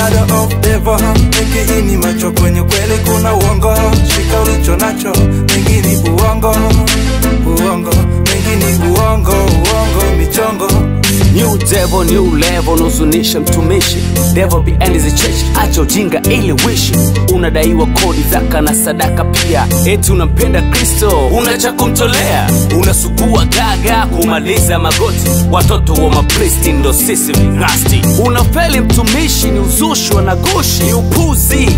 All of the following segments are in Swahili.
Shadow of devil, mengi ini macho kwenye kweli kuna uongo. Shika ulicho nacho, mengi ni uongo. Uongo, mengi ni uongo, uongo, michongo. New devil, new level, nusunisha mtumishi. Devil behind the church, acha ujinga ili wishi. Unadaiwa kodi, zaka na sadaka pia. Eti unampenda Kristo, unacha kumtolea. Unasugua gaga, kumaliza magoti. Watoto wa mapristi ndo sisi vingasti. Unafeli mtumishi, ni uzushi wanagushi. Ni upuzi,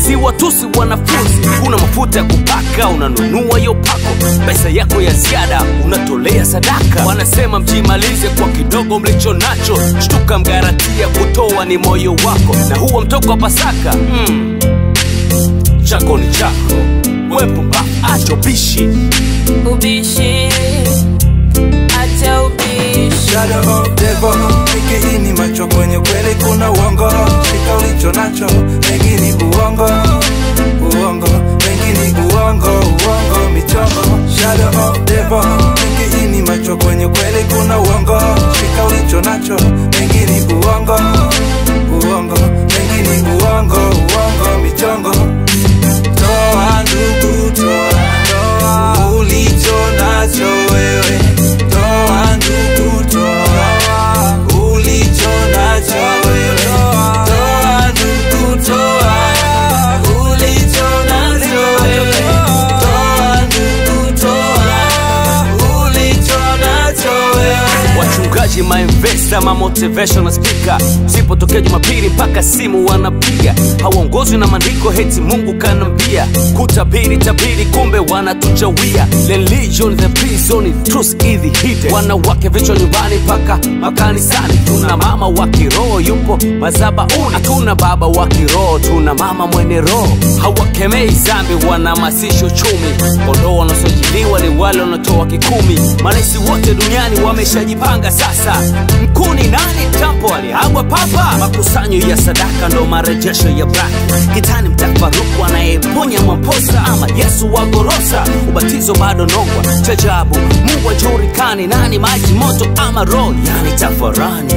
si watusi wanafunzi. Una mafuta ya kupaka, unanunua yopako. Pesa yako ya ziada, unatolea sadaka. Wanasema mjimalize kwa kidogo mlicho nacho. Shtuka mgaratia, kutoa ni moyo wako. Na huo mtoko wa Pasaka, chako ni chako. Wepo mbafu, acha ubishi. Ubishi, acha ubishi. Shadow of devil, mengi ini macho kwenye kweli kuna uongo. Shika ulicho nacho, mengi ni uongo. Uongo, mengi ni uongo, uongo, michongo. Shadow of devil, mengi ini macho kwenye kweli kuna uongo. Shika ulicho nacho, mengi ni uongo. Uongo, mengi ni uongo, uongo, michongo. Toa ndugu, toa ulicho nacho wewe. Toa ndugu, toa ulicho nacho wewe. Toa ndugu, toa ulicho nacho wewe. Toa ndugu, toa ulicho nacho wewe. Wachungaji, ma-investor, ma-motivational speaker, sipotokea Jumapili mpaka simu wanapiga. Hawaongozwi na maandiko, heti Mungu kanambia. Kutabiri tabiri, kumbe wanatuchawia. Religion the prison, truth is the hidden. Wanawake vichwa nyumbani mpaka makanisani. Tuna mama wa kiroho yupo madhabahuni. Hatuna baba wa kiroho, tuna mama mwenye roho. Hawakemei zambi, wanahamasisha uchumi. Kondoo wanaosajiliwa ni wale wanatoa kikumi. Manaisi wote duniani wameshajipanga sasa. Mkuni nani tampo aliagwa papa. Makusanyo ya sadaka ndo marejesho ya black. Kitani mtafaruku anayeponya maposa. Ama Yesu wa gorosa, ubatizo bado nongwa. Chajabu, Mungu ajurikani. Nani maji moto ama roho, yani tafarani.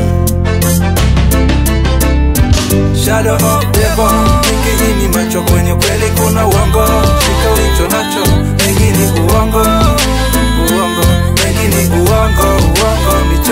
Shadow of devil, mengi ini macho kwenye kweli kuna uongo. Shika ulicho nacho, mengi ni uongo. Uongo, mengi ni uongo, uongo, michongo.